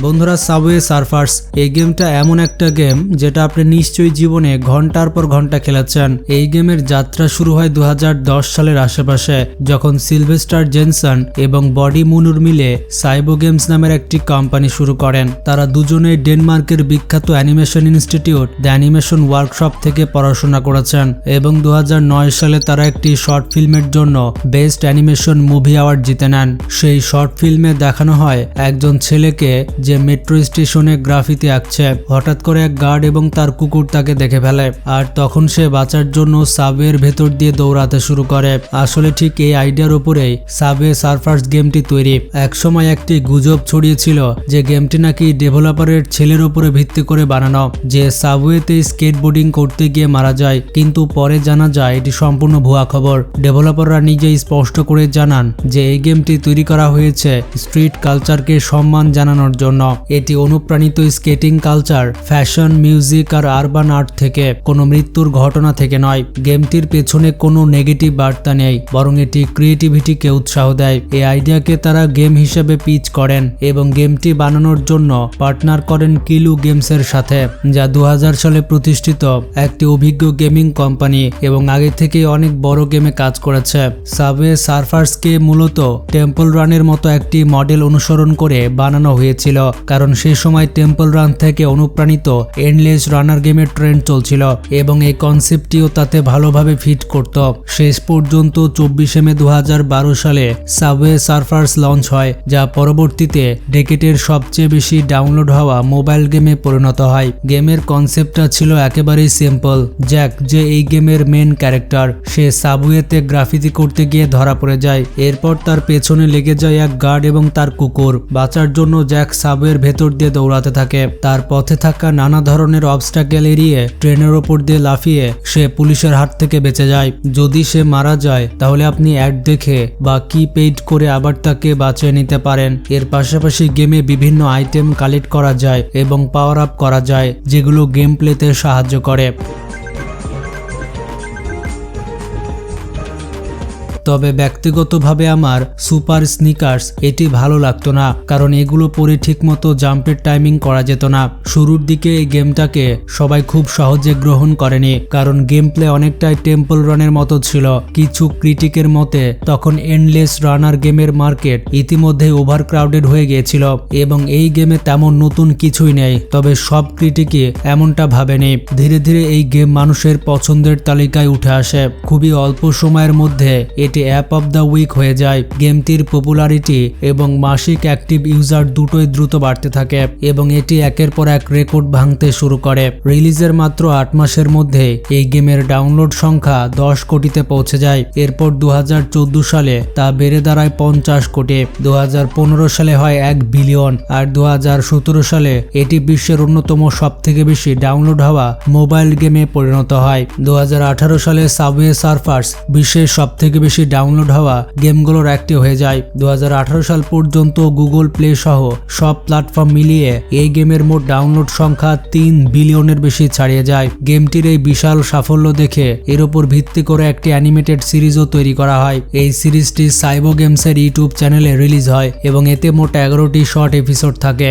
বন্ধুরা, subway Surfers এই গেমটা এমন একটা গেম যেটা আপনি নিশ্চয়ই জীবনে ঘন্টার পর ঘন্টা খেলেছেন। এই গেমের যাত্রা শুরু হয় 2010 সালের আশেপাশে, যখন সিলভেস্টার জেনসন এবং বডি মুনুর মিলে সাইবো গেমস নামের একটি কোম্পানি শুরু করেন। তারা দুজনেই ডেনমার্কের বিখ্যাত animation institute the animation workshop থেকে পড়াশোনা করেছেন এবং 2009 সালে তারা একটি শর্ট ফিল্মের জন্য বেস্ট অ্যানিমেশন মুভি অ্যাওয়ার্ড জিতে নেন। সেই শর্ট ফিল্মে দেখানো হয় একজন ছেলেকে যে মেট্রো স্টেশনে গ্রাফিতি আঁকছে। হঠাৎ করে এক গার্ড এবং তার কুকুর তাকে দেখে ফেলে, আর তখন সে বাঁচার জন্য সাবওয়ের ভেতর দিয়ে দৌড়াতে শুরু করে। আসলে ঠিক এই আইডিয়ার উপরেই সাবওয়ে সার্ফার্স গেমটি তৈরি। একসময় একটি গুজব ছড়িয়েছিল যে গেমটি নাকি ডেভেলপারের ছেলের উপরে ভিত্তি করে বানানো, যে সাবওয়েতে স্কেটবোর্ডিং করতে গিয়ে মারা যায়, কিন্তু পরে জানা যায় এটি সম্পূর্ণ ভুয়া খবর। ডেভেলপাররা নিজেই স্পষ্ট করে জানান যে এই গেমটি তৈরি করা হয়েছে স্ট্রিট কালচারকে সম্মান জানানোর জন্য। এটি অনুপ্রাণিত স্কেটিং কালচার, ফ্যাশন, মিউজিক আর আরবান আর্ট থেকে, কোনো মৃত্যুর ঘটনা থেকে নয়। গেমটির পেছনে কোনো নেগেটিভ বার্তা নেই, বরং এটি ক্রিয়েটিভিটিকে উৎসাহ দেয়। এই আইডিয়াকে তারা গেম হিসেবে পিচ করেন এবং গেমটি বানানোর জন্য পার্টনার করেন কিলু গেমসের সাথে, যা 2000 সালে প্রতিষ্ঠিত একটি অভিজ্ঞ গেমিং কোম্পানি এবং আগে থেকে অনেক বড় গেমে কাজ করেছে। সাবওয়ে সার্ফার্সকে মূলত টেম্পল রানের মতো একটি মডেল অনুসরণ করে বানানো হয়েছিল, কারণ সেই সময় টেম্পল রান থেকে অনুপ্রাণিত এন্ডলেস রানার গেমের ট্রেন্ড চলছিল এবং এই কনসেপ্টটিও তাতে ভালোভাবে ফিট করত। শেষ পর্যন্ত 24 মে 2012 সালে সাবওয়ে সার্ফার্স লঞ্চ হয়, যা পরবর্তীতে ডেকেটের সবচেয়ে বেশি ডাউনলোড হওয়া মোবাইল গেমে পরিণত হয়। গেমের কনসেপ্টটা ছিল একেবারেই সিম্পল। জ্যাক, যে এই গেমের মেন ক্যারেক্টার, সে সাবওয়েতে গ্রাফিতি করতে গিয়ে ধরা পড়ে যায়। এরপর তার পেছনে লেগে যায় এক গার্ড এবং তার কুকুর। বাঁচার জন্য জ্যাক সাবওয়ের ভেতর দিয়ে দৌড়াতে থাকে। তার পথে থাকা নানা ধরনের অবস্টাকেল এড়িয়ে ট্রেনের ওপর দিয়ে লাফিয়ে সে পুলিশের হাত থেকে বেঁচে যায়। যদি সে মারা যায় তাহলে আপনি অ্যাড দেখে বা কি পেইড করে আবার তাকে বাঁচিয়ে নিতে পারেন। এর পাশাপাশি গেমে বিভিন্ন আইটেম কালেক্ট করা যায় এবং পাওয়ার আপ করা যায়, যেগুলো গেম প্লেতে সাহায্য করে। তবে ব্যক্তিগতভাবে আমার সুপার স্নিকার্স এটি ভালো লাগতো না, কারণ এগুলো পরে ঠিকমতো জাম্পের টাইমিং করা যেত না। শুরুর দিকে এই গেমটাকে সবাই খুব সহজে গ্রহণ করেনি, কারণ গেম প্লে অনেকটাই টেম্পল রানের মতো ছিল। কিছু ক্রিটিকের মতে তখন এন্ডলেস রানার গেমের মার্কেট ইতিমধ্যে ওভারক্রাউডেড হয়ে গিয়েছিল এবং এই গেমে তেমন নতুন কিছুই নেই। তবে সব ক্রিটিকই এমনটা ভাবেনি। ধীরে ধীরে এই গেম মানুষের পছন্দের তালিকায় উঠে আসে। খুবই অল্প সময়ের মধ্যে এটি অ্যাপ অফ দ্য উইক হয়ে যায়। গেমটির পপুলারিটি এবং মাসিক অ্যাক্টিভ ইউজার দুটোই দ্রুত বাড়তে থাকে এবং এটি একের পর এক রেকর্ড ভাঙতে শুরু করে। রিলিজের মাত্র 8 মাসের মধ্যে এই গেমের ডাউনলোড সংখ্যা 10 কোটিতে পৌঁছে যায়। এরপর 2014 সালে তা বেড়ে দাঁড়ায় 50 কোটি। 2015 সালে হয় 1 বিলিয়ন, আর 2017 সালে এটি বিশ্বের অন্যতম সবথেকে বেশি ডাউনলোড হওয়া মোবাইল গেমে পরিণত হয়। 2018 সালে সাবওয়ে সার্ফার্স বিশ্বের সবথেকে বেশি ডাউনলোড হওয়া গেমগুলোর একটি হয়ে যায়। 2018 সাল পর্যন্ত গুগল প্লে সহ সব প্ল্যাটফর্ম মিলিয়ে এই গেমের মোট ডাউনলোড সংখ্যা 3 বিলিয়নের বেশি ছাড়িয়ে যায়। গেমটির এই বিশাল সাফল্য দেখে এর উপর ভিত্তি করে একটি অ্যানিমেটেড সিরিজও তৈরি করা হয়। এই সিরিজটি সাইবো গেমসের ইউটিউব চ্যানেলে রিলিজ হয় এবং এতে মোট 11টি শর্ট এপিসোড থাকে।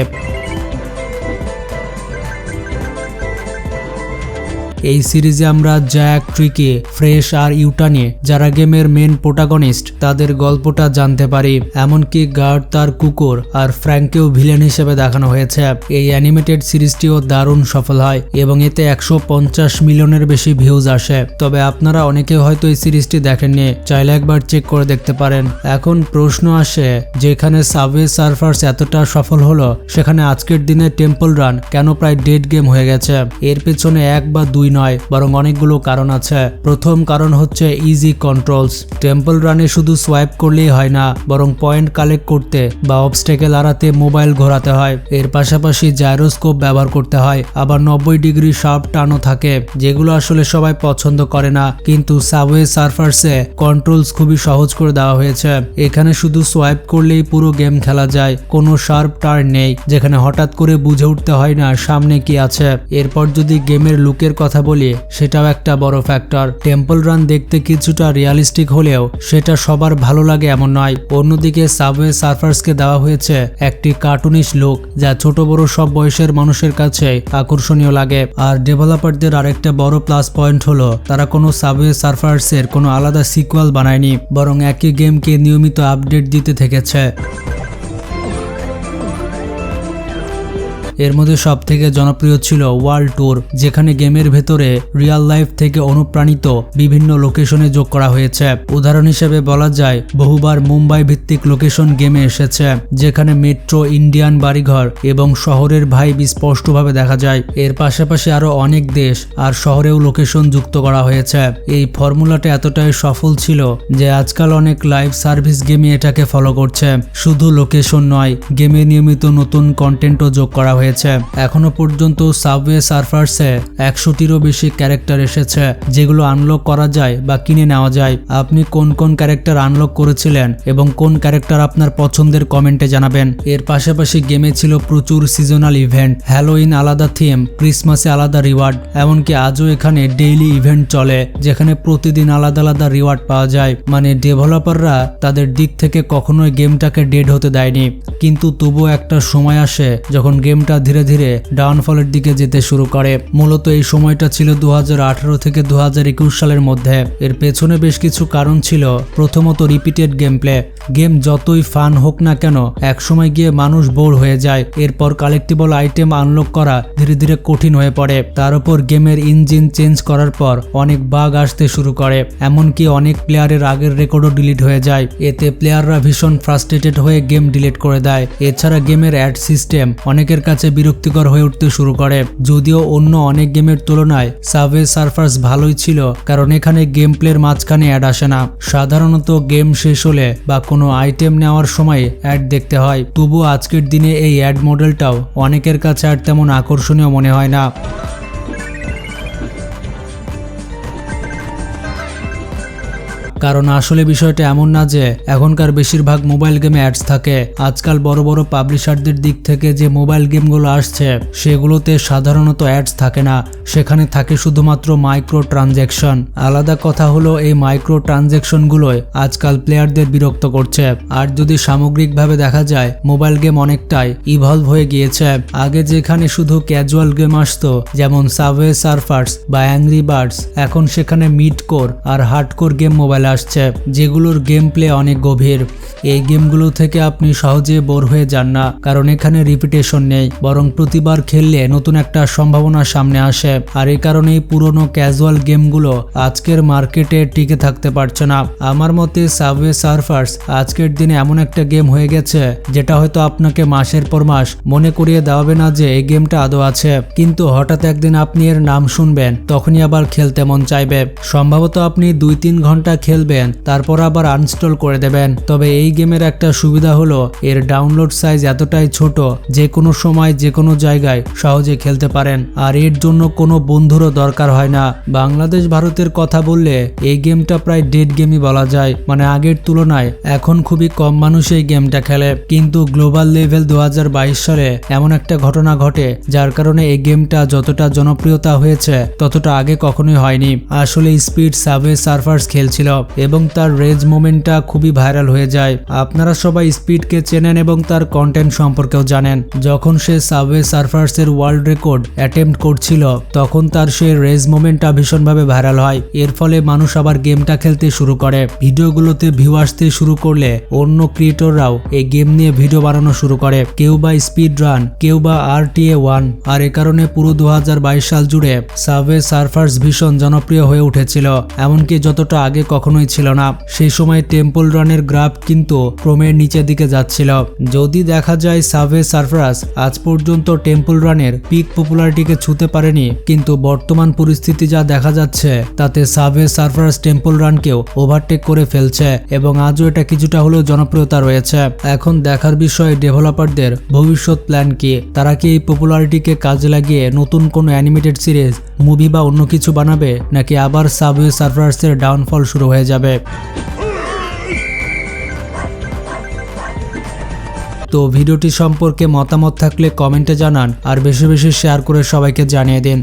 এই সিরিজে আমরা জ্যাক, ট্রিকি, ফ্রেশ আর ইউটানি, যারা গেমের মেন প্রোটাগনিস্ট, তাদের গল্পটা জানতে পারি। এমনকি গার্ড, তার কুকুর আর ফ্র্যাঙ্ককেও ভিলেন হিসেবে দেখানো হয়েছে। এই অ্যানিমেটেড সিরিজটিও দারুণ সফল হয় এবং এতে 150 মিলিয়নের বেশি ভিউজ আসে। তবে আপনারা অনেকে হয়তো এই সিরিজটি দেখেননি, চাইলে একবার চেক করে দেখতে পারেন। এখন প্রশ্ন আসে, যেখানে সাবওয়ে সার্ফার্স এতটা সফল হলো, সেখানে আজকের দিনে টেম্পল রান কেন প্রায় ডেড গেম হয়ে গেছে? এর পেছনে 1 বা 2 নয়, বরং অনেকগুলো কারণ আছে। প্রথম কারণ হচ্ছে ইজি কন্ট্রোলস। টেম্পল রানে শুধু সোয়াইপ করলেই হয় না, বরং পয়েন্ট কালেক্ট করতে বা অবস্টেকেল এড়াতে মোবাইল ঘোরাতে হয়। এর পাশাপাশি জাইরোস্কোপ ব্যবহার করতে হয়, আবার 90 ডিগ্রি শার্প টানও থাকে, যেগুলো আসলে সবাই পছন্দ করে না। কিন্তু সাবওয়ে সার্ফার্সে কন্ট্রোলস খুবই সহজ করে দেওয়া হয়েছে। এখানে শুধু সোয়াইপ করলেই পুরো গেম খেলা যায়, কোনো শার্প টার্ন নেই, যেখানে হঠাৎ করে বুঝে উঠতে হয় না সামনে কি আছে। এরপর যদি গেমের লুকের কথা কথা বলি সেটাও একটা বড় ফ্যাক্টর। টেম্পল রান দেখতে কিছুটা রিয়ালিস্টিক হলেও সেটা সবার ভালো লাগে এমন নয়। অন্যদিকে সাবওয়ে সার্ফার্সকে দেওয়া হয়েছে একটি কার্টুনিশ লুক, যা ছোট বড় সব বয়সের মানুষের কাছে আকর্ষণীয় লাগে। আর ডেভেলপারদের আরেকটা বড় প্লাস পয়েন্ট হলো তারা কোনো সাবওয়ে সার্ফার্সের কোনো আলাদা সিকুয়াল বানায়নি, বরং একই গেমকে নিয়মিত আপডেট দিতে থেকেছে। এর মধ্যে সব থেকে জনপ্রিয় ছিল ওয়ার্ল্ড ট্যুর, যেখানে গেমের ভেতরে রিয়েল লাইফ থেকে অনুপ্রাণিত বিভিন্ন লোকেশনে যোগ করা হয়েছে। উদাহরণ হিসেবে বলা যায় বহুবার মুম্বাই ভিত্তিক লোকেশন গেমে এসেছে, যেখানে মেট্রো, ইন্ডিয়ান বাড়িঘর এবং শহরের ভাইব স্পষ্টভাবে দেখা যায়। এর পাশাপাশি আরো অনেক দেশ আর শহরেও লোকেশন যুক্ত করা হয়েছে। এই ফর্মুলাটা এতটাই সফল ছিল যে আজকাল অনেক লাইভ সার্ভিস গেমে এটাকে ফলো করছে। শুধু লোকেশন নয়, গেমে নিয়মিত নতুন কন্টেন্টও যোগ করা হয়েছে। এখনো পর্যন্ত সাবওয়ে সার্ফার্সে 100টিরও বেশি ক্যারেক্টার এসেছে, যেগুলো আনলক করা যায় বা কিনে নেওয়া যায়। আপনি কোন কোন ক্যারেক্টার আনলক করেছিলেন এবং কোন ক্যারেক্টার আপনার পছন্দের কমেন্টে জানাবেন। এর পাশাপাশি গেমে ছিল প্রচুর সিজনাল ইভেন্ট, হ্যালোইন আলাদা থিম, ক্রিসমাসে আলাদা রিওয়ার্ড, এমনকি আজও এখানে ডেইলি ইভেন্ট চলে, যেখানে প্রতিদিন আলাদা আলাদা রিওয়ার্ড পাওয়া যায়। মানে ডেভেলপাররা তাদের দিক থেকে কখনোই গেমটাকে ডেড হতে দেয়নি, কিন্তু তবুও একটা সময় আসে যখন গেমটা ধীরে ধীরে ডাউনফলের দিকে যেতে শুরু করে। মূলত এই সময়টা ছিল 2018 থেকে 2021 সালের মধ্যে। এর পেছনে বেশ কিছু কারণ ছিল। প্রথমত রিপিটেড গেম প্লে। গেম যতই ফান হোক না কেন, একসময় গিয়ে মানুষ বোর হয়ে যায়। এরপর কালেক্টিবল আইটেম আনলক করা ধীরে ধীরে কঠিন হয়ে পড়ে। তার উপর গেমের ইঞ্জিন চেঞ্জ করার পর অনেক বাগ আসতে শুরু করে, এমনকি অনেক প্লেয়ারের আগের রেকর্ডও ডিলিট হয়ে যায়। এতে প্লেয়াররা ভীষণ ফ্রাস্ট্রেটেড হয়ে গেম ডিলিট করে দেয়। এছাড়া গেমের অ্যাড সিস্টেম অনেকের কাছে বিরক্তিকর হয়ে উঠতে শুরু করে। যদিও অন্য অনেক গেমের তুলনায় সাবওয়ে সার্ফার্স ভালোই ছিল, কারণ এখানে গেম প্লের মাঝখানে অ্যাড আসে না। সাধারণত গেম শেষ হলে বা কোনো আইটেম নেওয়ার সময় অ্যাড দেখতে হয়। তবু আজকের দিনে এই অ্যাড মডেলটাও অনেকের কাছে আর তেমন আকর্ষণীয় মনে হয় না। কারণ আসলে বিষয়টা এমন না যে এখনকার বেশিরভাগ মোবাইল গেমে অ্যাডস থাকে। আজকাল বড় বড় পাবলিশারদের দিক থেকে যে মোবাইল গেমগুলো আসছে সেগুলোতে সাধারণত অ্যাডস থাকে না, সেখানে থাকে শুধুমাত্র মাইক্রো ট্রানজ্যাকশন। আলাদা কথা হলো এই মাইক্রো ট্রানজ্যাকশনগুলোই আজকাল প্লেয়ারদের বিরক্ত করছে। আর যদি সামগ্রিকভাবে দেখা যায়, মোবাইল গেম অনেকটাই ইভলভ হয়ে গিয়েছে। আগে যেখানে শুধু ক্যাজুয়াল গেম আসতো, যেমন সাবওয়ে সার্ফার্স বা অ্যাংরি বার্ডস, এখন সেখানে মিড কোর আর হার্ডকোর গেম মোবাইল আসছে, যেগুলোর গেম প্লে অনেক গভীর। এই গেমগুলো থেকে আপনি সহজে বোর হয়ে যান না, কারণ এখানে রিপিটেশন নেই, বরং প্রতিবার খেললে নতুন একটা সম্ভাবনা সামনে আসে। আর এই কারণেই পুরনো ক্যাজুয়াল গেমগুলো আজকের মার্কেটে টিকে থাকতে পারছে না। আমার মতে সাবওয়ে সার্ফার্স আজকের দিনে এমন একটা গেম হয়ে গেছে যেটা হয়তো আপনাকে মাসের পর মাস মনে করিয়ে দেওয়াবে না যে এই গেমটা আদৌ আছে, কিন্তু হঠাৎ একদিন আপনি এর নাম শুনবেন, তখনই আবার খেলতে মন চাইবে। সম্ভবত আপনি 2-3 ঘন্টা খেলবেন, তারপর আবার আনইনস্টল করে দেবেন। তবে এই গেমের একটা সুবিধা হলো এর ডাউনলোড সাইজ এতটাই ছোট, যে কোনো সময় যে কোনো জায়গায় সহজে খেলতে পারেন, আর এর জন্য কোনো বন্ধুরও দরকার হয় না। বাংলাদেশ ভারতের কথা বললে এই গেমটা প্রায় ডেড গেমই বলা যায়। মানে আগের তুলনায় এখন খুবই কম মানুষ এই গেমটা খেলে, কিন্তু গ্লোবাল লেভেল 2022 সালে এমন একটা ঘটনা ঘটে যার কারণে এই গেমটা যতটা জনপ্রিয়তা হয়েছে ততটা আগে কখনোই হয়নি। আসলে স্পিড সাবওয়ে সার্ফার্স খেলছিল এবং তার রেজ মোমেন্টটা খুবই ভাইরাল হয়ে যায়। আপনারা সবাই স্পিডকে চেনেন এবং তার কন্টেন্ট সম্পর্কেও জানেন। যখন সে সাবওয়ে সার্ফার্সের ওয়ার্ল্ড রেকর্ড অ্যাটেম্প্ট করছিল, তখন তার সেই রেজ মোমেন্টটা ভীষণভাবে ভাইরাল হয়। এর ফলে মানুষ আবার গেমটা খেলতে শুরু করে। ভিডিওগুলোতে ভিউ আসতে শুরু করলে অন্য ক্রিয়েটররাও এই গেম নিয়ে ভিডিও বানানো শুরু করে, কেউ বা স্পিড রান, কেউ বা RTA 1। আর এ কারণে পুরো 2022 সাল জুড়ে সাবওয়ে সার্ফার্স ভীষণ জনপ্রিয় হয়ে উঠেছিল, এমনকি যতটা আগে কখনোই ছিল না। সেই সময় টেম্পল রানের গ্রাফ কিন্তু ক্রমের নিচের দিকে যাচ্ছিল। যদি দেখা যায় সাবওয়ে সার্ফার্স আজ পর্যন্ত টেম্পল রানের পিক পপুলারিটিকে ছুঁতে পারেনি, কিন্তু বর্তমান পরিস্থিতি যা দেখা যাচ্ছে তাতে সাবওয়ে সার্ফার্স টেম্পল রানকেও ওভারটেক করে ফেলছে এবং আজও এটা কিছুটা হলেও জনপ্রিয়তা রয়েছে। এখন দেখার বিষয় ডেভেলপারদের ভবিষ্যৎ প্ল্যান কি। তারা কি এই পপুলারিটিকে কাজে লাগিয়ে নতুন কোনো অ্যানিমেটেড সিরিজ, মুভি বা অন্য কিছু বানাবে, নাকি আবার সাবওয়ে সার্ফার্সের ডাউনফল শুরু হয়ে যাবে। তো ভিডিওটি সম্পর্কে মতামত থাকলে কমেন্টে জানান, আর বেশি বেশি শেয়ার করে সবাইকে জানিয়ে দিন।